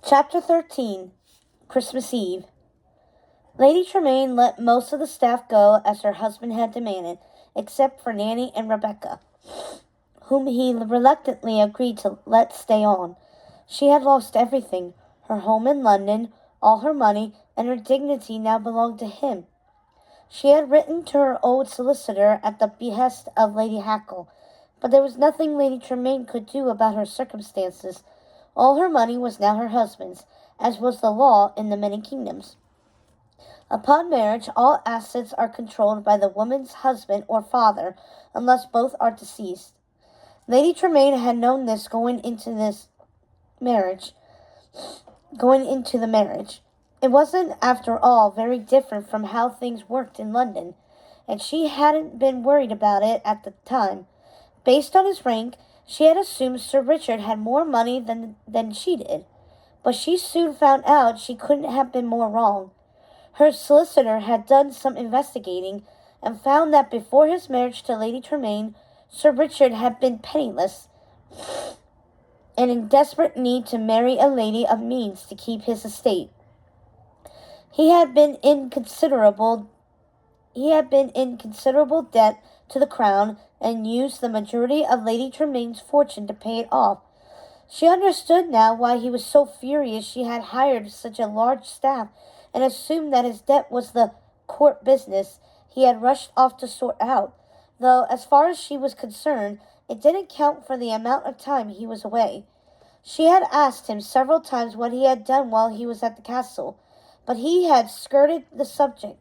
Chapter 13. Christmas Eve. Lady Tremaine let most of the staff go as her husband had demanded, except for Nanny and Rebecca, whom he reluctantly agreed to let stay on. She had lost everything. Her home in London, all her money, and her dignity now belonged to him. She had written to her old solicitor at the behest of Lady Hackle, but there was nothing Lady Tremaine could do about her circumstances. All her money was now her husband's, as was the law in the many kingdoms. Upon marriage, all assets are controlled by the woman's husband or father, unless both are deceased. Lady Tremaine had known this going into the marriage. It wasn't, after all, very different from how things worked in London, and she hadn't been worried about it at the time. Based on his rank, she had assumed Sir Richard had more money than she did, but she soon found out she couldn't have been more wrong. Her solicitor had done some investigating and found that before his marriage to Lady Tremaine, Sir Richard had been penniless and in desperate need to marry a lady of means to keep his estate. He had been in considerable debt to the crown and used the majority of Lady Tremaine's fortune to pay it off. She understood now why he was so furious she had hired such a large staff and assumed that his debt was the court business he had rushed off to sort out, though as far as she was concerned, it didn't count for the amount of time he was away. She had asked him several times what he had done while he was at the castle, but he had skirted the subject,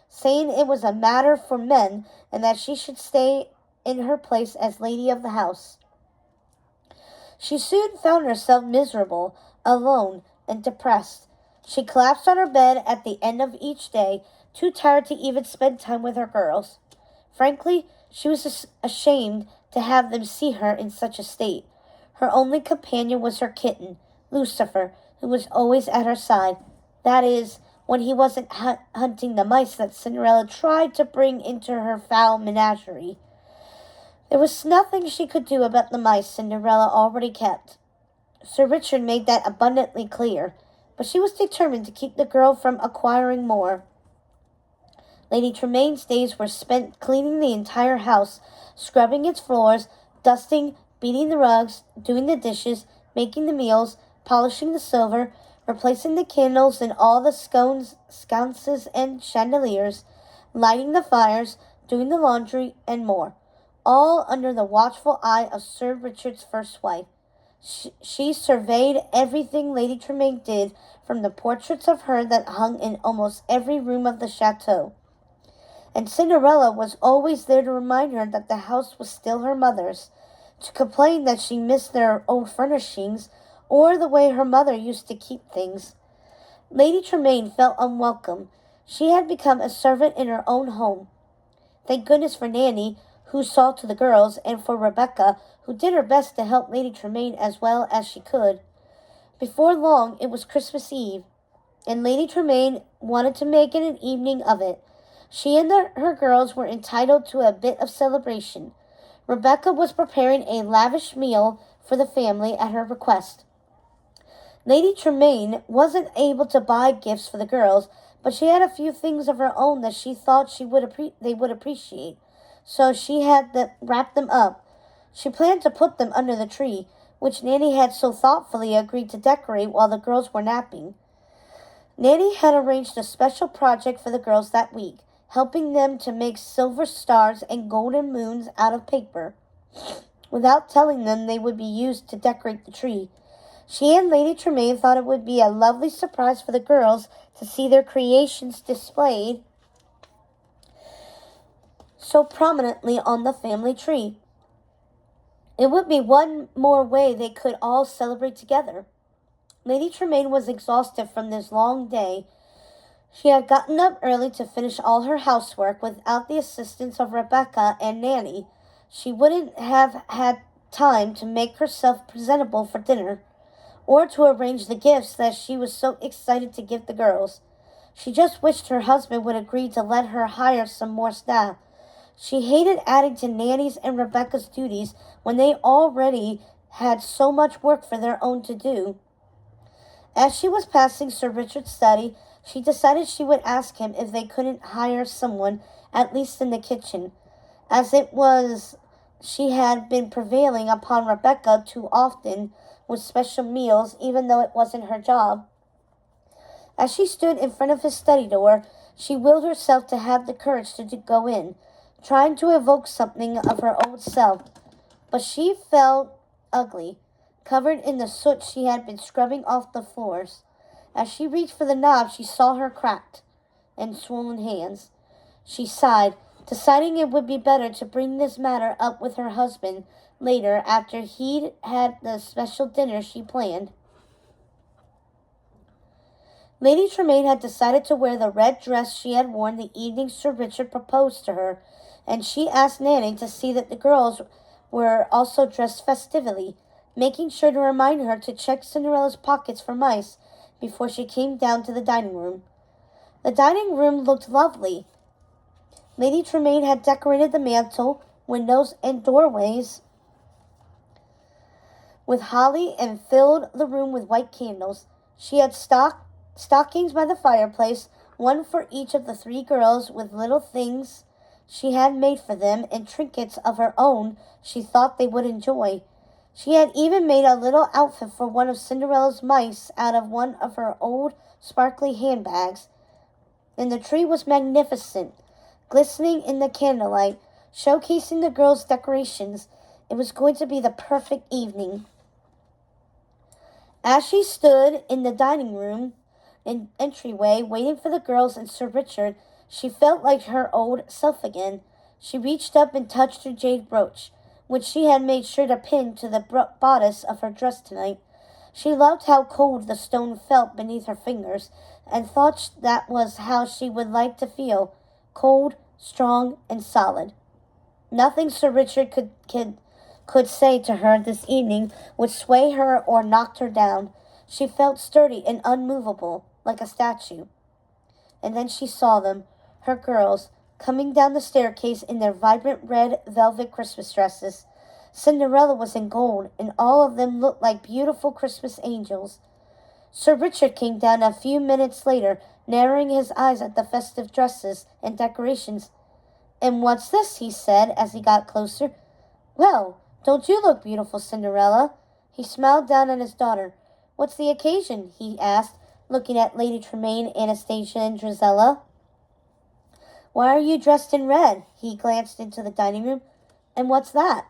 saying it was a matter for men and that she should stay in her place as lady of the house. She soon found herself miserable, alone, and depressed. She collapsed on her bed at the end of each day, too tired to even spend time with her girls. Frankly, she was ashamed to have them see her in such a state. Her only companion was her kitten, Lucifer, who was always at her side. That is, when he wasn't hunting the mice that Cinderella tried to bring into her foul menagerie. There was nothing she could do about the mice Cinderella already kept. Sir Richard made that abundantly clear, but she was determined to keep the girl from acquiring more. Lady Tremaine's days were spent cleaning the entire house, scrubbing its floors, dusting, beating the rugs, doing the dishes, making the meals, polishing the silver, replacing the candles in all the sconces and chandeliers, lighting the fires, doing the laundry, and more, all under the watchful eye of Sir Richard's first wife. She surveyed everything Lady Tremaine did, from the portraits of her that hung in almost every room of the chateau. And Cinderella was always there to remind her that the house was still her mother's, to complain that she missed their old furnishings, or the way her mother used to keep things. Lady Tremaine felt unwelcome. She had become a servant in her own home. Thank goodness for Nanny, who saw to the girls, and for Rebecca, who did her best to help Lady Tremaine as well as she could. Before long, it was Christmas Eve, and Lady Tremaine wanted to make it an evening of it. She and her girls were entitled to a bit of celebration. Rebecca was preparing a lavish meal for the family at her request. Lady Tremaine wasn't able to buy gifts for the girls, but she had a few things of her own that she thought they would appreciate, so she had wrap them up. She planned to put them under the tree, which Nanny had so thoughtfully agreed to decorate while the girls were napping. Nanny had arranged a special project for the girls that week, helping them to make silver stars and golden moons out of paper, without telling them they would be used to decorate the tree. She and Lady Tremaine thought it would be a lovely surprise for the girls to see their creations displayed so prominently on the family tree. It would be one more way they could all celebrate together. Lady Tremaine was exhausted from this long day. She had gotten up early to finish all her housework without the assistance of Rebecca and Nanny. She wouldn't have had time to make herself presentable for dinner, or to arrange the gifts that she was so excited to give the girls. She just wished her husband would agree to let her hire some more staff. She hated adding to Nanny's and Rebecca's duties when they already had so much work for their own to do. As she was passing Sir Richard's study, she decided she would ask him if they couldn't hire someone, at least in the kitchen, as it was she had been prevailing upon Rebecca too often with special meals, even though it wasn't her job. As she stood in front of his study door, she willed herself to have the courage to go in, trying to evoke something of her old self. But she felt ugly, covered in the soot she had been scrubbing off the floors. As she reached for the knob, she saw her cracked and swollen hands. She sighed, deciding it would be better to bring this matter up with her husband later after he'd had the special dinner she planned. Lady Tremaine had decided to wear the red dress she had worn the evening Sir Richard proposed to her, and she asked Nanny to see that the girls were also dressed festively, making sure to remind her to check Cinderella's pockets for mice before she came down to the dining room. The dining room looked lovely. Lady Tremaine had decorated the mantel, windows, and doorways with holly and filled the room with white candles. She had stockings by the fireplace, one for each of the three girls, with little things she had made for them and trinkets of her own she thought they would enjoy. She had even made a little outfit for one of Cinderella's mice out of one of her old sparkly handbags. And the tree was magnificent, glistening in the candlelight, showcasing the girls' decorations. It was going to be the perfect evening. As she stood in the dining room entryway, waiting for the girls and Sir Richard, she felt like her old self again. She reached up and touched her jade brooch, which she had made sure to pin to the bodice of her dress tonight. She loved how cold the stone felt beneath her fingers, and thought that was how she would like to feel, cold, strong, and solid. Nothing Sir Richard could say to her this evening would sway her or knock her down. She felt sturdy and unmovable, like a statue. And then she saw them, her girls, coming down the staircase in their vibrant red velvet Christmas dresses. Cinderella was in gold, and all of them looked like beautiful Christmas angels. Sir Richard came down a few minutes later, narrowing his eyes at the festive dresses and decorations. "And what's this?" he said as he got closer. "Well, don't you look beautiful, Cinderella?" He smiled down at his daughter. "What's the occasion?" he asked, looking at Lady Tremaine, Anastasia, and Drizella. "Why are you dressed in red?" He glanced into the dining room. "And what's that?"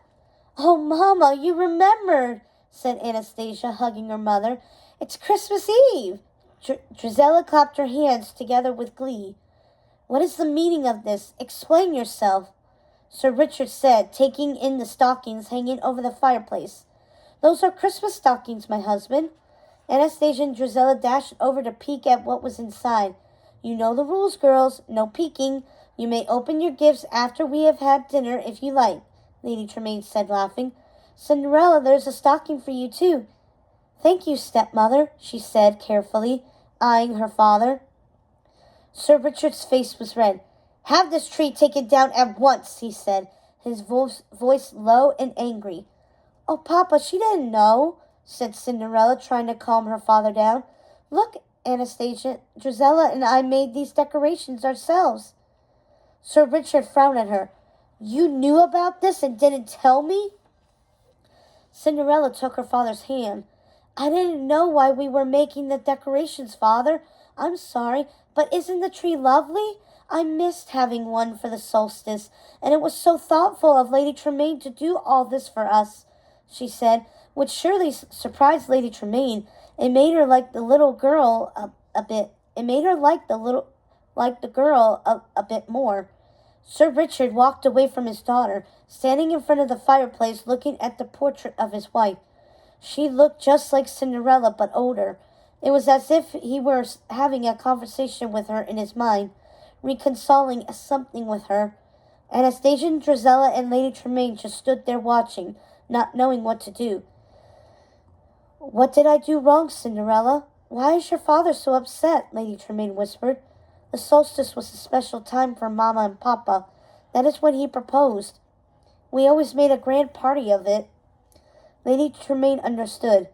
"Oh, Mamma, you remembered," said Anastasia, hugging her mother. "It's Christmas Eve." Drizella clapped her hands together with glee. "What is the meaning of this? Explain yourself," Sir Richard said, taking in the stockings hanging over the fireplace. "Those are Christmas stockings, my husband." Anastasia and Drizella dashed over to peek at what was inside. "You know the rules, girls. No peeking. You may open your gifts after we have had dinner if you like," Lady Tremaine said, laughing. "Cinderella, there's a stocking for you, too." "Thank you, stepmother," she said carefully, eyeing her father. Sir Richard's face was red. "Have this tree taken down at once," he said, his voice low and angry. "Oh, Papa, she didn't know," said Cinderella, trying to calm her father down. "Look, Anastasia, Drizella and I made these decorations ourselves." Sir Richard frowned at her. "You knew about this and didn't tell me?" Cinderella took her father's hand. "I didn't know why we were making the decorations, Father. I'm sorry, but isn't the tree lovely? I missed having one for the solstice, and it was so thoughtful of Lady Tremaine to do all this for us," she said, which surely surprised Lady Tremaine. It made her like the little girl a bit. It made her like the girl a bit more. Sir Richard walked away from his daughter, standing in front of the fireplace looking at the portrait of his wife. She looked just like Cinderella, but older. It was as if he were having a conversation with her in his mind, reconciling something with her. Anastasia, Drizella, and Lady Tremaine just stood there watching, not knowing what to do. "What did I do wrong, Cinderella? Why is your father so upset?" Lady Tremaine whispered. "The solstice was a special time for Mamma and Papa. That is when he proposed. We always made a grand party of it." Lady Tremaine understood.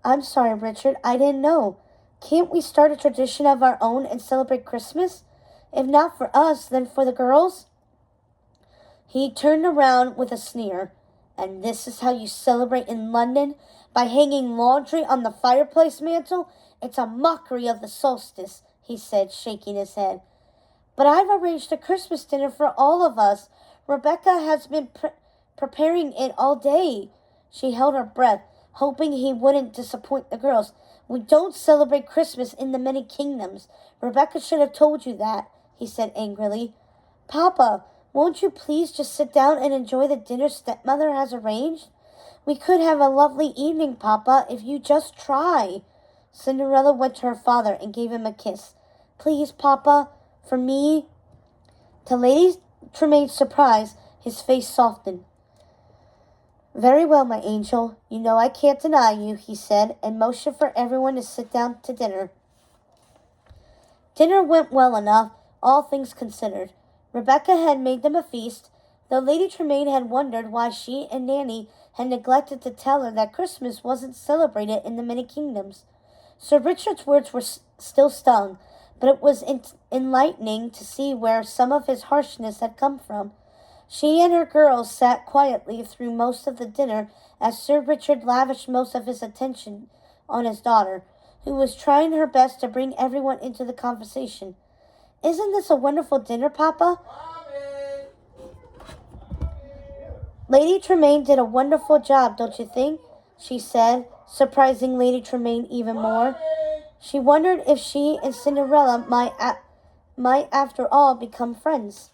"I'm sorry, Richard. I didn't know. Can't we start a tradition of our own and celebrate Christmas? If not for us, then for the girls? He turned around with a sneer. And this is how you celebrate in London? By hanging laundry on the fireplace mantel? It's a mockery of the solstice, he said, shaking his head. But I've arranged a Christmas dinner for all of us. Rebecca has been preparing it all day. She held her breath, hoping he wouldn't disappoint the girls. We don't celebrate Christmas in the many kingdoms. Rebecca should have told you that, he said angrily. Papa, won't you please just sit down and enjoy the dinner Stepmother has arranged? We could have a lovely evening, Papa, if you just try. Cinderella went to her father and gave him a kiss. Please, Papa, for me. To Lady Tremain's surprise, his face softened. Very well, my angel. You know I can't deny you, he said, and motioned for everyone to sit down to dinner. Dinner went well enough, all things considered. Rebecca had made them a feast, though Lady Tremaine had wondered why she and Nanny had neglected to tell her that Christmas wasn't celebrated in the many kingdoms. Sir Richard's words were still stung, but it was enlightening to see where some of his harshness had come from. She and her girls sat quietly through most of the dinner as Sir Richard lavished most of his attention on his daughter, who was trying her best to bring everyone into the conversation. Isn't this a wonderful dinner, Papa? Lady Tremaine did a wonderful job, don't you think? She said, surprising Lady Tremaine even more. She wondered if she and Cinderella might after all become friends.